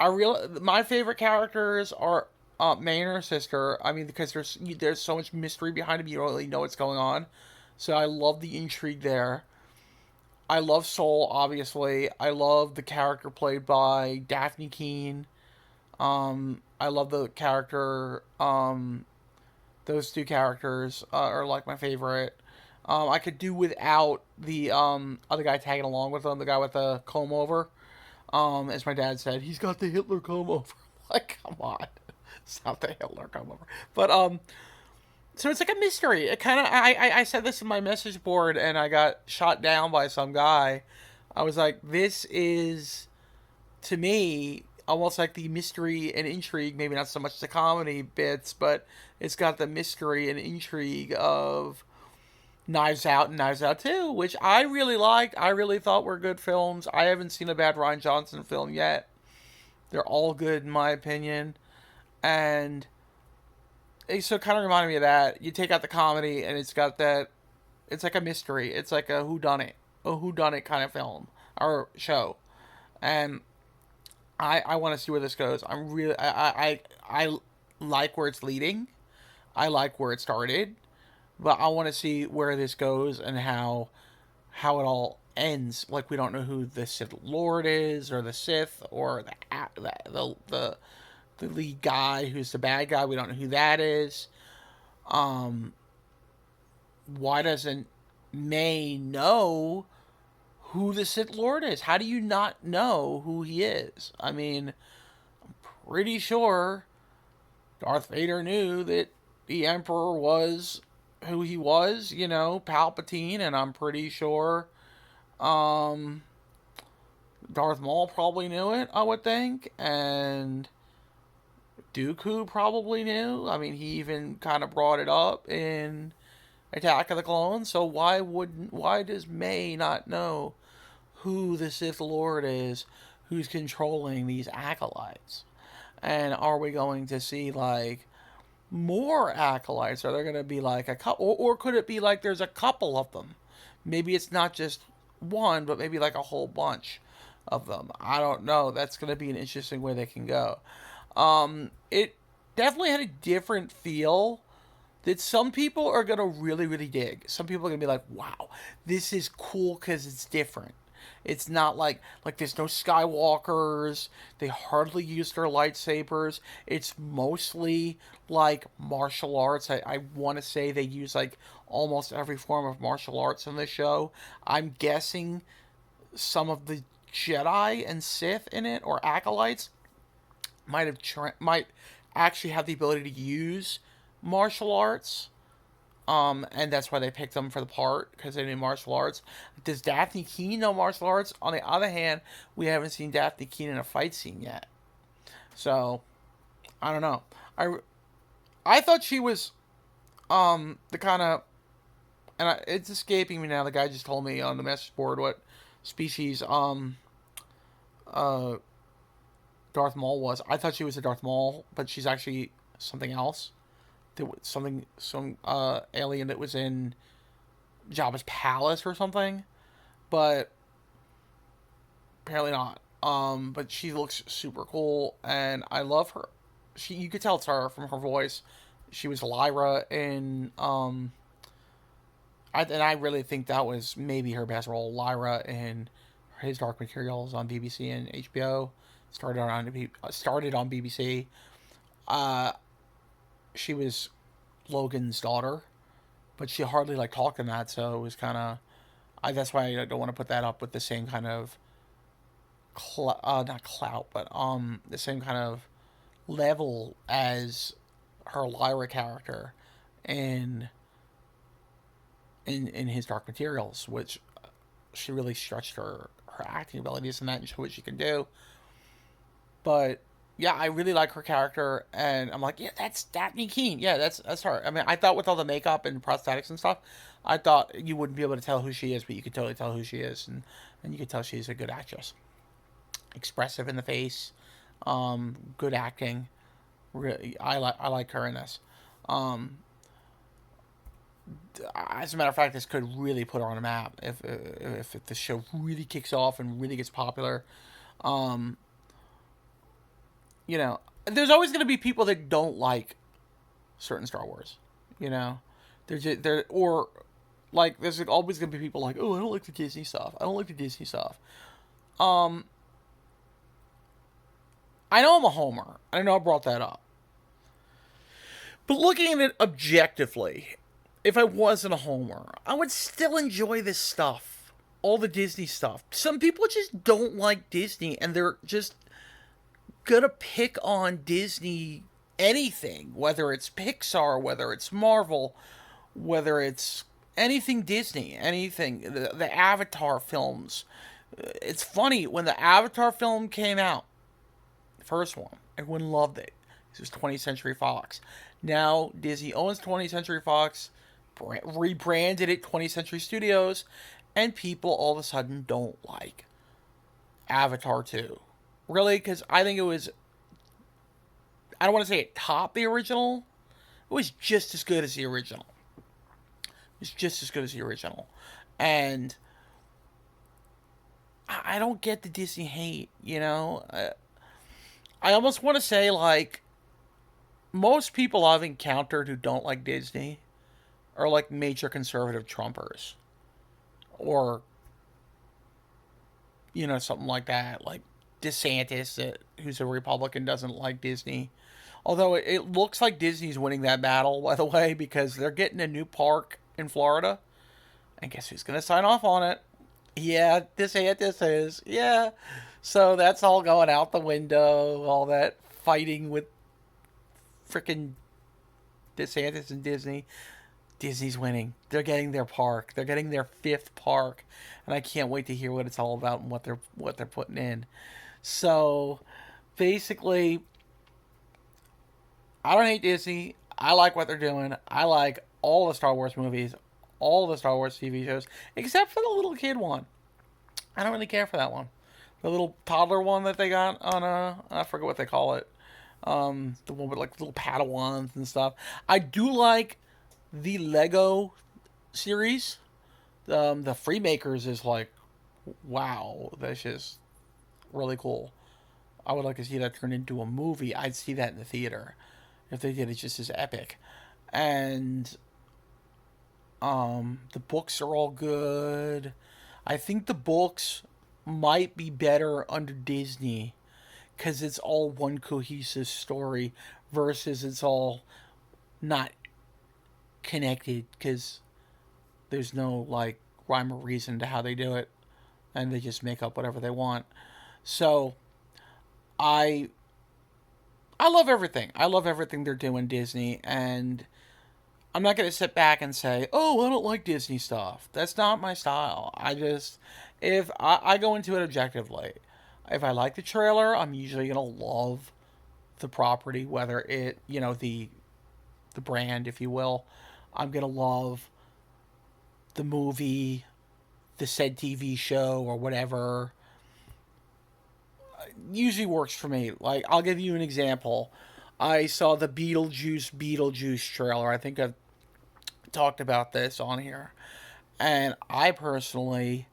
my favorite characters are May and her sister. I mean, because there's so much mystery behind them, you don't really know what's going on. So I love the intrigue there. I love Soul, obviously. I love the character played by Daphne Keene. I love the character. Those two characters are like my favorite. I could do without the other guy tagging along with them, the guy with the comb over. As my dad said, he's got the Hitler comb over. Like, come on, it's not the Hitler comb over. But so it's like a mystery. It kind of I said this in my message board, and I got shot down by some guy. I was like, this is to me almost like the mystery and intrigue. Maybe not so much the comedy bits, but it's got the mystery and intrigue of Knives Out and Knives Out 2, which I really liked. I really thought were good films. I haven't seen a bad Rian Johnson film yet. They're all good in my opinion. And so it kind of reminded me of that. You take out the comedy and it's got that, it's like a mystery. It's like a whodunit kind of film or show. And I want to see where this goes. I like where it's leading. I like where it started, but I want to see where this goes and how it all ends. Like we don't know who the Sith Lord is, or the Sith, or the lead guy who's the bad guy. We don't know who that is. Um, why doesn't May know who the Sith Lord is? How do you not know who he is? I mean, pretty sure Darth Vader knew that the Emperor was who he was, Palpatine, and I'm pretty sure um, Darth Maul probably knew it, I would think, and Dooku probably knew. I mean, he even kind of brought it up in Attack of the Clones, so why does May not know who the Sith Lord is who's controlling these acolytes? And are we going to see like more acolytes? Are there going to be like a couple, or could it be like there's a couple of them? Maybe it's not just one, but maybe like a whole bunch of them. I don't know. That's going to be an interesting way they can go. It definitely had a different feel that some people are going to really, really dig. Some people are going to be like, wow, this is cool because it's different. It's not like there's no Skywalkers. They hardly use their lightsabers. It's mostly like martial arts. I want to say they use like almost every form of martial arts in the show. I'm guessing some of the Jedi and Sith in it, or acolytes, might actually have the ability to use martial arts. And that's why they picked them for the part, because they knew martial arts. Does Daphne Keene know martial arts? On the other hand, we haven't seen Daphne Keene in a fight scene yet. So, I don't know. I thought she was the kind of, it's escaping me now. The guy just told me on the message board what species uh Darth Maul was. I thought she was a Darth Maul, but she's actually something else. There was some alien that was in Jabba's palace or something, but apparently not. But she looks super cool, and I love her. You could tell it's her from her voice. She was Lyra in and I really think that was maybe her best role, Lyra in His Dark Materials on BBC and HBO. Started on BBC. Uh, she was Logan's daughter, but she hardly like talked in that, so it was kind of. That's why I don't want to put that up with the same kind of, not clout, but the same kind of level as her Lyra character in His Dark Materials, which she really stretched her acting abilities in that and showed what she can do. But yeah, I really like her character, and I'm like, yeah, that's Daphne Keene. Yeah, that's her. I mean, I thought with all the makeup and prosthetics and stuff, I thought you wouldn't be able to tell who she is, but you could totally tell who she is, and you could tell she's a good actress, expressive in the face, good acting. Really, I like her in this. Um, as a matter of fact, this could really put her on a map if the show really kicks off and really gets popular. Um, you know, there's always going to be people that don't like certain Star Wars. You know, they're or like there's always going to be people like, oh, I don't like the Disney stuff. I don't like the Disney stuff. Um, I know I'm a homer. I know I brought that up. But looking at it objectively, if I wasn't a homer, I would still enjoy this stuff. All the Disney stuff. Some people just don't like Disney and they're just gonna pick on Disney anything, whether it's Pixar, whether it's Marvel, whether it's anything Disney, anything, the Avatar films. It's funny, when the Avatar film came out, the first one, everyone loved it. This was 20th Century Fox. Now Disney owns 20th Century Fox, rebranded it 20th Century Studios, and people all of a sudden don't like Avatar 2. Really? Because I think it was, I don't want to say it topped the original. It was just as good as the original. It was just as good as the original. And I don't get the Disney hate, you know? I almost want to say, like, most people I've encountered who don't like Disney are like major conservative Trumpers. Or, you know, something like that. Like DeSantis, who's a Republican, doesn't like Disney. Although it looks like Disney's winning that battle, by the way, because they're getting a new park in Florida. And guess who's going to sign off on it? Yeah, DeSantis is. Yeah. So that's all going out the window. All that fighting with freaking DeSantis and Disney. Disney's winning. They're getting their park. They're getting their fifth park, and I can't wait to hear what it's all about and what they're putting in. So, basically, I don't hate Disney. I like what they're doing. I like all the Star Wars movies, all the Star Wars TV shows, except for the little kid one. I don't really care for that one. The little toddler one that they got on I forget what they call it. The one with like little Padawans and stuff. I do like the Lego series. The Freemakers is like, wow, that's just really cool. I would like to see that turn into a movie. I'd see that in the theater. If they did it just as epic. And the books are all good. I think the books might be better under Disney because it's all one cohesive story versus it's all not connected because there's no like rhyme or reason to how they do it and they just make up whatever they want. So I I love everything. I love everything they're doing Disney, and I'm not going to sit back and say, "Oh, I don't like Disney stuff." That's not my style. If I go into it objectively, if I like the trailer, I'm usually going to love the property, whether it, the brand, if you will. I'm going to love the movie, the said TV show, or whatever. Usually works for me. Like, I'll give you an example. I saw the Beetlejuice trailer. I think I've talked about this on here. And I personally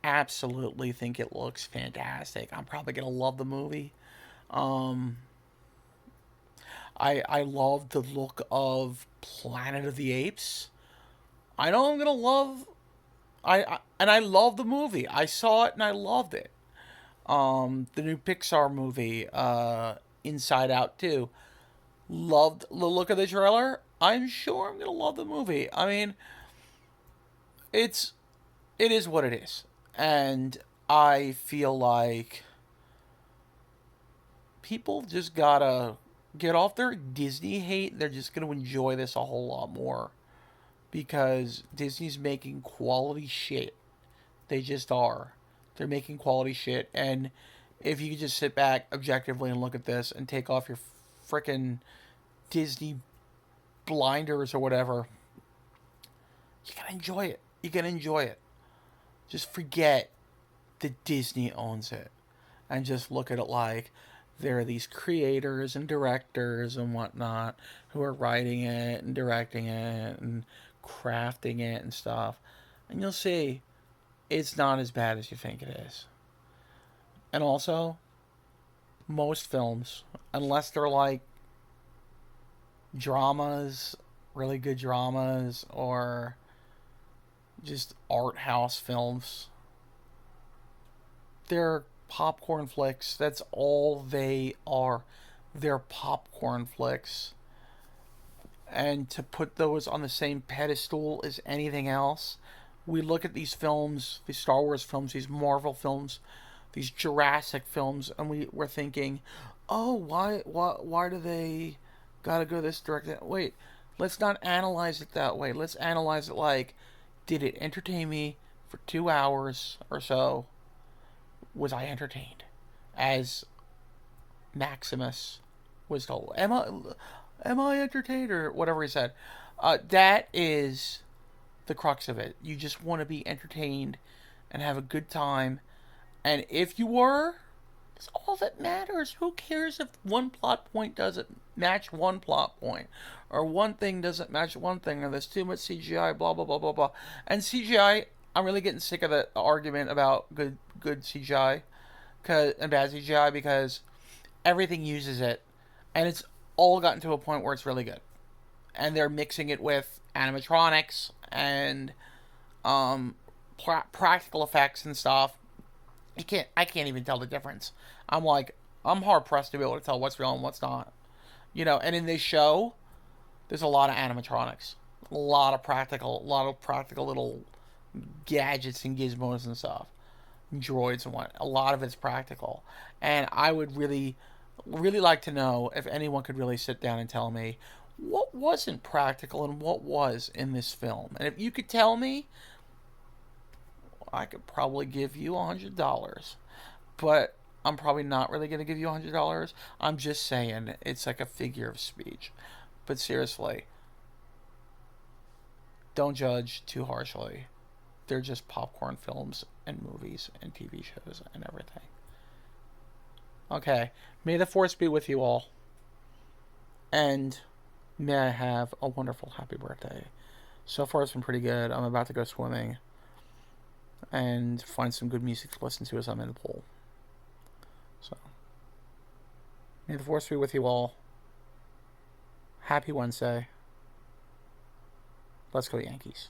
absolutely think it looks fantastic. I'm probably going to love the movie. Um, I love the look of Planet of the Apes. I know I'm going to love... and I love the movie. I saw it and I loved it. The new Pixar movie, Inside Out 2. Loved the look of the trailer. I'm sure I'm gonna love the movie. I mean, it is what it is, and I feel like people just gotta get off their Disney hate. They're just gonna enjoy this a whole lot more because Disney's making quality shit. They just are. They're making quality shit, and if you could just sit back objectively and look at this and take off your frickin' Disney blinders or whatever, you can enjoy it. You can enjoy it. Just forget that Disney owns it, and just look at it like there are these creators and directors and whatnot who are writing it and directing it and crafting it and stuff, and you'll see it's not as bad as you think it is. And also, most films, unless they're like dramas, really good dramas, or just art house films, they're popcorn flicks. That's all they are. They're popcorn flicks. And to put those on the same pedestal as anything else, we look at these films, these Star Wars films, these Marvel films, these Jurassic films, and we're thinking, oh, why do they gotta go this direction? Wait, let's not analyze it that way. Let's analyze it like, did it entertain me for 2 hours or so? Was I entertained? As Maximus was told, am I entertained, or whatever he said. That is the crux of it. You just want to be entertained and have a good time. And if you were, it's all that matters. Who cares if one plot point doesn't match one plot point, or one thing doesn't match one thing, or there's too much CGI, blah blah blah blah blah. And CGI, I'm really getting sick of the argument about good CGI and bad CGI, because everything uses it, and it's all gotten to a point where it's really good. And they're mixing it with animatronics and practical effects and stuff. I can't even tell the difference. I'm hard pressed to be able to tell what's real and what's not. And in this show, there's a lot of animatronics, a lot of practical little gadgets and gizmos and stuff, droids and what. A lot of it's practical, and I would really like to know if anyone could really sit down and tell me what wasn't practical and what was in this film. And if you could tell me, I could probably give you $100. But I'm probably not really going to give you $100. I'm just saying it's like a figure of speech. But seriously, don't judge too harshly. They're just popcorn films and movies and TV shows and everything. Okay, may the force be with you all. And may I have a wonderful, happy birthday. So far, it's been pretty good. I'm about to go swimming and find some good music to listen to as I'm in the pool. So, may the force be with you all. Happy Wednesday. Let's go, Yankees.